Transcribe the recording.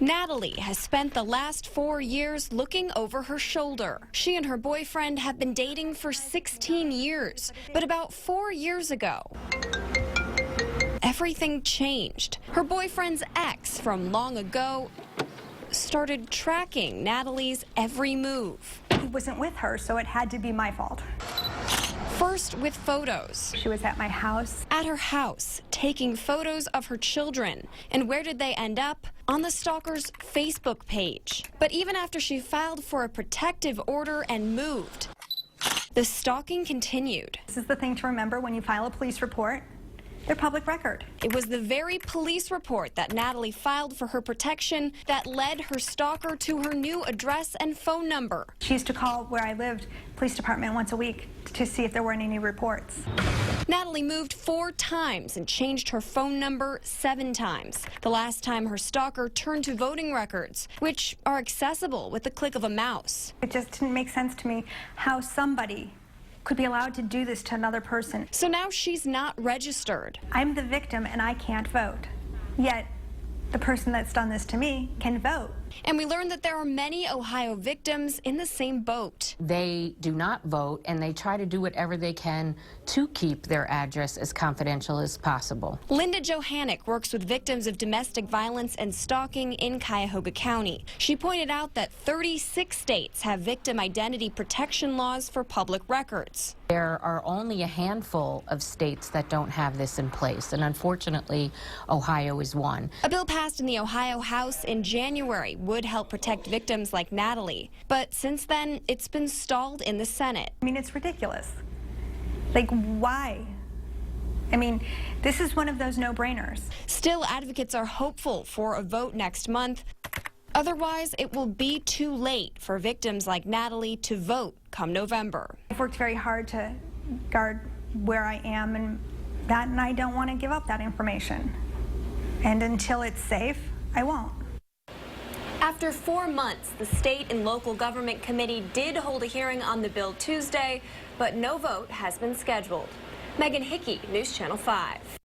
Natalie has spent the last 4 years looking over her shoulder. She and her boyfriend have been dating for 16 years, but about 4 years ago, everything changed. Her boyfriend's ex from long ago started tracking Natalie's every move. He wasn't with her, so it had to be my fault. First with photos. She was at my house. At her house, taking photos of her children. And where did they end up? On the stalker's Facebook page. But even after she filed for a protective order and moved, the stalking continued. This is the thing to remember when you file a police report. They're public record. It was the very police report that Natalie filed for her protection that led her stalker to her new address and phone number. She used to call where I lived, police department, once a week to see if there weren't any reports. Natalie moved 4 times and changed her phone number 7 times. The last time her stalker turned to voting records, which are accessible with the click of a mouse. It just didn't make sense to me how somebody could be allowed to do this to another person. So now she's not registered. I'm the victim and I can't vote. Yet the person that's done this to me can vote. And we learned that there are many Ohio victims in the same boat. They do not vote, and they try to do whatever they can to keep their address as confidential as possible. Linda Johannick works with victims of domestic violence and stalking in Cuyahoga County. She pointed out that 36 states have victim identity protection laws for public records. There are only a handful of states that don't have this in place, and unfortunately, Ohio is one. A bill passed in the Ohio House in January would help protect victims like Natalie. But since then, it's been stalled in the Senate. I mean, it's ridiculous. Like, why? I mean, this is one of those no-brainers. Still, advocates are hopeful for a vote next month. Otherwise, it will be too late for victims like Natalie to vote come November. I've worked very hard to guard where I am and I don't want to give up that information. And until it's safe, I won't. After 4 months, the State and Local Government Committee did hold a hearing on the bill Tuesday, but no vote has been scheduled. Megan Hickey, News Channel 5.